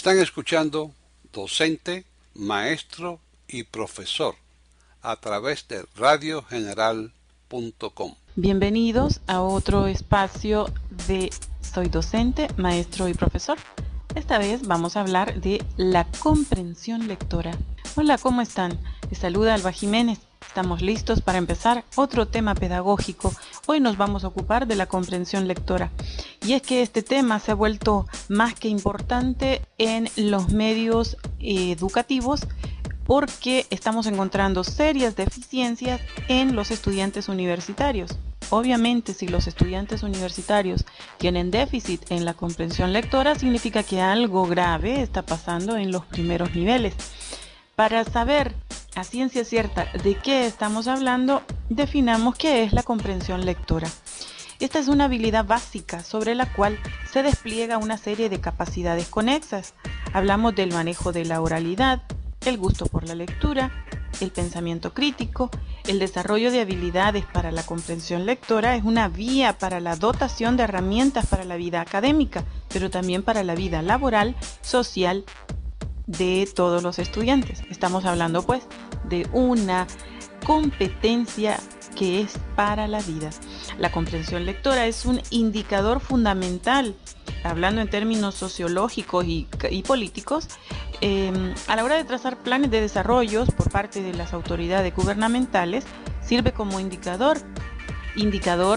Están escuchando Docente, Maestro y Profesor a través de radiogeneral.com. Bienvenidos a otro espacio de Soy Docente, Maestro y Profesor. Esta vez vamos a hablar de la comprensión lectora. Hola, ¿cómo están? Les saluda Alba Jiménez. Estamos listos para empezar otro tema pedagógico. Hoy nos vamos a ocupar de la comprensión lectora. Y es que este tema se ha vuelto más que importante en los medios educativos porque estamos encontrando serias deficiencias en los estudiantes universitarios. Obviamente, si los estudiantes universitarios tienen déficit en la comprensión lectora, significa que algo grave está pasando en los primeros niveles. Para saber a ciencia cierta de qué estamos hablando, definamos qué es la comprensión lectora. Esta es una habilidad básica sobre la cual se despliega una serie de capacidades conexas. Hablamos del manejo de la oralidad, el gusto por la lectura, el pensamiento crítico. El desarrollo de habilidades para la comprensión lectora es una vía para la dotación de herramientas para la vida académica, pero también para la vida laboral, social de todos los estudiantes. Estamos hablando pues de una competencia que es para la vida. La comprensión lectora es un indicador fundamental, hablando en términos sociológicos y políticos, a la hora de trazar planes de desarrollo por parte de las autoridades gubernamentales. Sirve como indicador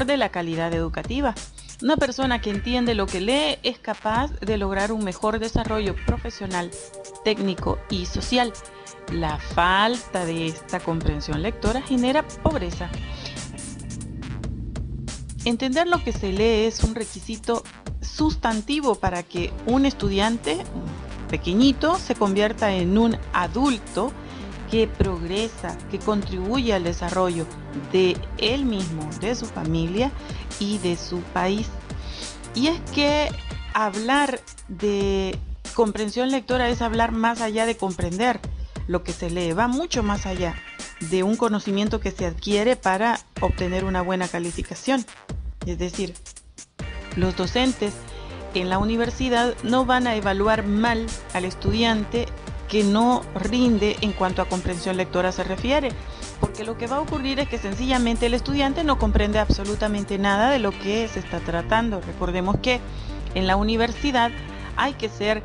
de la calidad educativa. Una persona que entiende lo que lee es capaz de lograr un mejor desarrollo profesional, técnico y social. La falta de esta comprensión lectora genera pobreza. Entender lo que se lee es un requisito sustantivo para que un estudiante pequeñito se convierta en un adulto que progresa, que contribuye al desarrollo de él mismo, de su familia y de su país. Y es que hablar de comprensión lectora es hablar más allá de comprender lo que se lee, va mucho más allá de un conocimiento que se adquiere para obtener una buena calificación. Es decir, los docentes en la universidad no van a evaluar mal al estudiante que no rinde en cuanto a comprensión lectora se refiere, porque lo que va a ocurrir es que sencillamente el estudiante no comprende absolutamente nada de lo que se está tratando. Recordemos que en la universidad hay que ser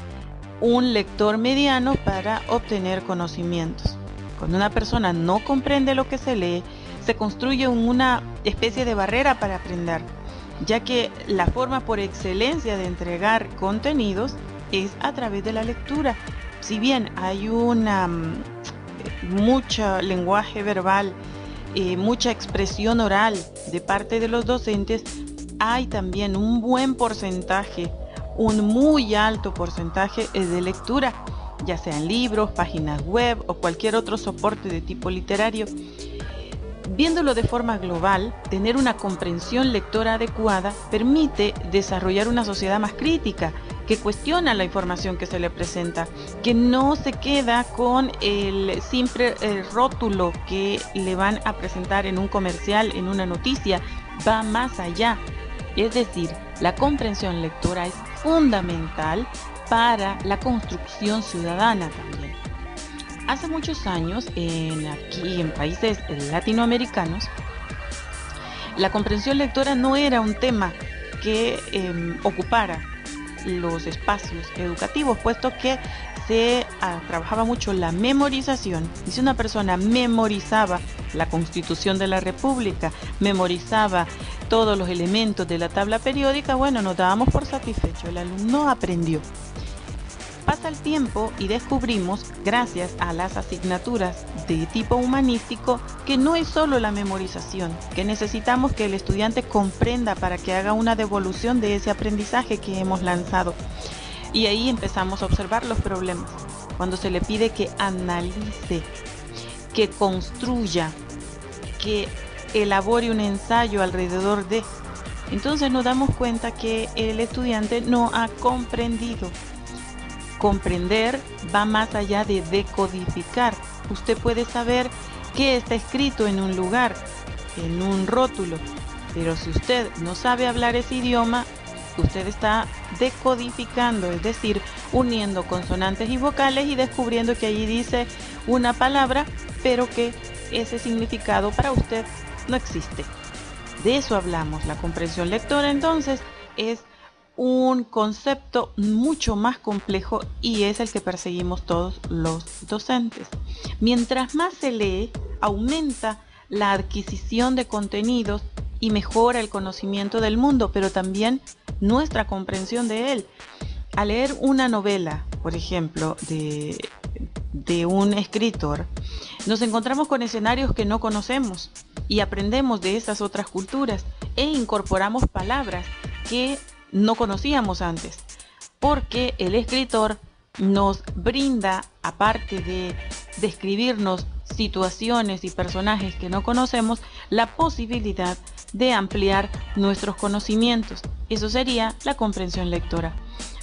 un lector mediano para obtener conocimientos. Cuando una persona no comprende lo que se lee, se construye una especie de barrera para aprender, ya que la forma por excelencia de entregar contenidos es a través de la lectura. Si bien hay mucho lenguaje verbal, mucha expresión oral de parte de los docentes, hay también un buen porcentaje, un muy alto porcentaje de lectura, ya sean libros, páginas web o cualquier otro soporte de tipo literario. Viéndolo de forma global, tener una comprensión lectora adecuada permite desarrollar una sociedad más crítica, que cuestiona la información que se le presenta, que no se queda con el simple rótulo que le van a presentar en un comercial, en una noticia, va más allá. Es decir, la comprensión lectora es fundamental para la construcción ciudadana también. Hace muchos años, aquí en países latinoamericanos, la comprensión lectora no era un tema que ocupara los espacios educativos, puesto que se trabajaba mucho la memorización. Y si una persona memorizaba la Constitución de la República, memorizaba todos los elementos de la tabla periódica, bueno, nos dábamos por satisfecho, el alumno aprendió. Pasa el tiempo y descubrimos, gracias a las asignaturas de tipo humanístico, que no es solo la memorización, que necesitamos que el estudiante comprenda para que haga una devolución de ese aprendizaje que hemos lanzado. Y ahí empezamos a observar los problemas. Cuando se le pide que analice, que construya, que elabore un ensayo alrededor de, entonces nos damos cuenta que el estudiante no ha comprendido. Comprender va más allá de decodificar. Usted puede saber qué está escrito en un lugar, en un rótulo, pero si usted no sabe hablar ese idioma, porque usted está decodificando, es decir, uniendo consonantes y vocales y descubriendo que allí dice una palabra, pero que ese significado para usted no existe. De eso hablamos. La comprensión lectora entonces es un concepto mucho más complejo y es el que perseguimos todos los docentes. Mientras más se lee, aumenta la adquisición de contenidos y mejora el conocimiento del mundo, pero también nuestra comprensión de él. Al leer una novela, por ejemplo, de un escritor, nos encontramos con escenarios que no conocemos y aprendemos de esas otras culturas e incorporamos palabras que no conocíamos antes, porque el escritor nos brinda, aparte de describirnos situaciones y personajes que no conocemos, la posibilidad de ampliar nuestros conocimientos. Eso sería la comprensión lectora.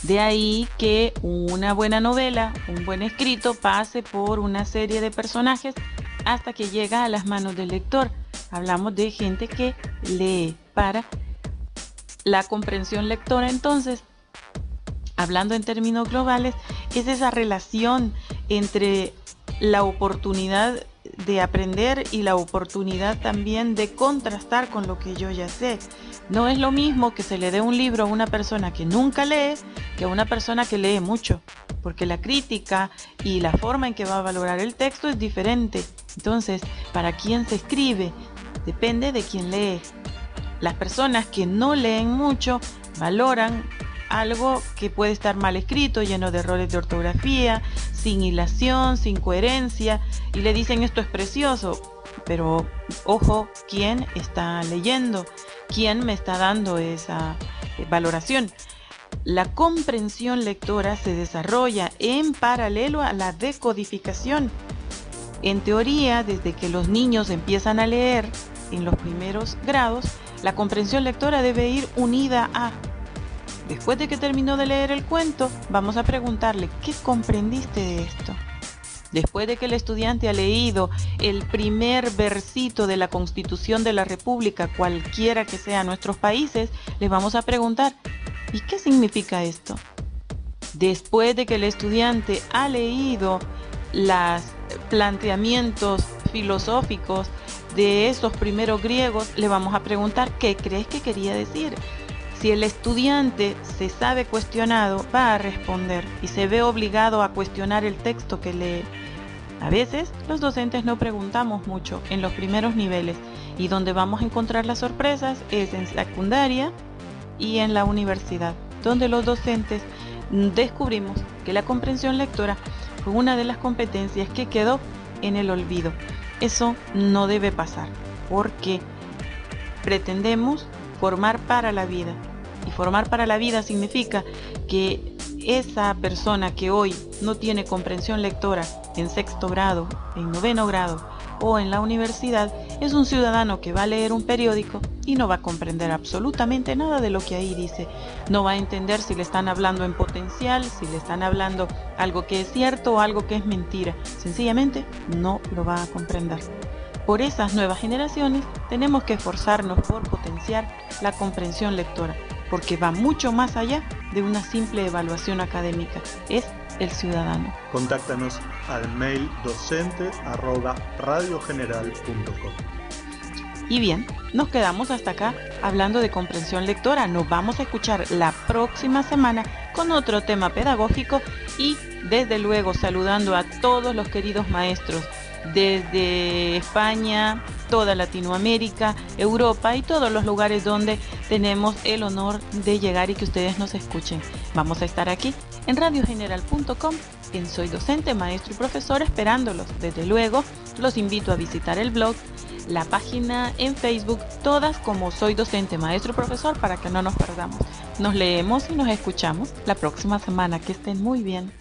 De ahí que una buena novela, un buen escrito, pase por una serie de personajes hasta que llega a las manos del lector. Hablamos de gente que lee. Para la comprensión lectora, entonces, hablando en términos globales, es esa relación entre la oportunidad de aprender y la oportunidad también de contrastar con lo que yo ya sé. No es lo mismo que se le dé un libro a una persona que nunca lee que a una persona que lee mucho, porque la crítica y la forma en que va a valorar el texto es diferente. Entonces, para quién se escribe depende de quién lee. Las personas que no leen mucho valoran algo que puede estar mal escrito, lleno de errores de ortografía, sin hilación, sin coherencia, y le dicen esto es precioso, pero ojo, ¿quién está leyendo? ¿Quién me está dando esa valoración? La comprensión lectora se desarrolla en paralelo a la decodificación. En teoría, desde que los niños empiezan a leer en los primeros grados, la comprensión lectora debe ir unida a... Después de que terminó de leer el cuento, vamos a preguntarle, ¿qué comprendiste de esto? Después de que el estudiante ha leído el primer versito de la Constitución de la República, cualquiera que sea nuestros países, le vamos a preguntar, ¿y qué significa esto? Después de que el estudiante ha leído los planteamientos filosóficos de esos primeros griegos, le vamos a preguntar, ¿qué crees que quería decir? Si el estudiante se sabe cuestionado, va a responder y se ve obligado a cuestionar el texto que lee. A veces los docentes no preguntamos mucho en los primeros niveles y donde vamos a encontrar las sorpresas es en secundaria y en la universidad, donde los docentes descubrimos que la comprensión lectora fue una de las competencias que quedó en el olvido. Eso no debe pasar porque pretendemos formar para la vida. Y formar para la vida significa que esa persona que hoy no tiene comprensión lectora en 6º grado, en 9º grado o en la universidad, es un ciudadano que va a leer un periódico y no va a comprender absolutamente nada de lo que ahí dice. No va a entender si le están hablando en potencial, si le están hablando algo que es cierto o algo que es mentira. Sencillamente no lo va a comprender. Por esas nuevas generaciones tenemos que esforzarnos por potenciar la comprensión lectora, porque va mucho más allá de una simple evaluación académica, es el ciudadano. Contáctanos al mail docente@radiogeneral.com. Y bien, nos quedamos hasta acá hablando de comprensión lectora. Nos vamos a escuchar la próxima semana con otro tema pedagógico y desde luego saludando a todos los queridos maestros desde España, toda Latinoamérica, Europa y todos los lugares donde tenemos el honor de llegar y que ustedes nos escuchen. Vamos a estar aquí en radiogeneral.com, en Soy Docente, Maestro y Profesor, esperándolos. Desde luego, los invito a visitar el blog, la página en Facebook, todas como Soy Docente, Maestro y Profesor, para que no nos perdamos. Nos leemos y nos escuchamos la próxima semana. Que estén muy bien.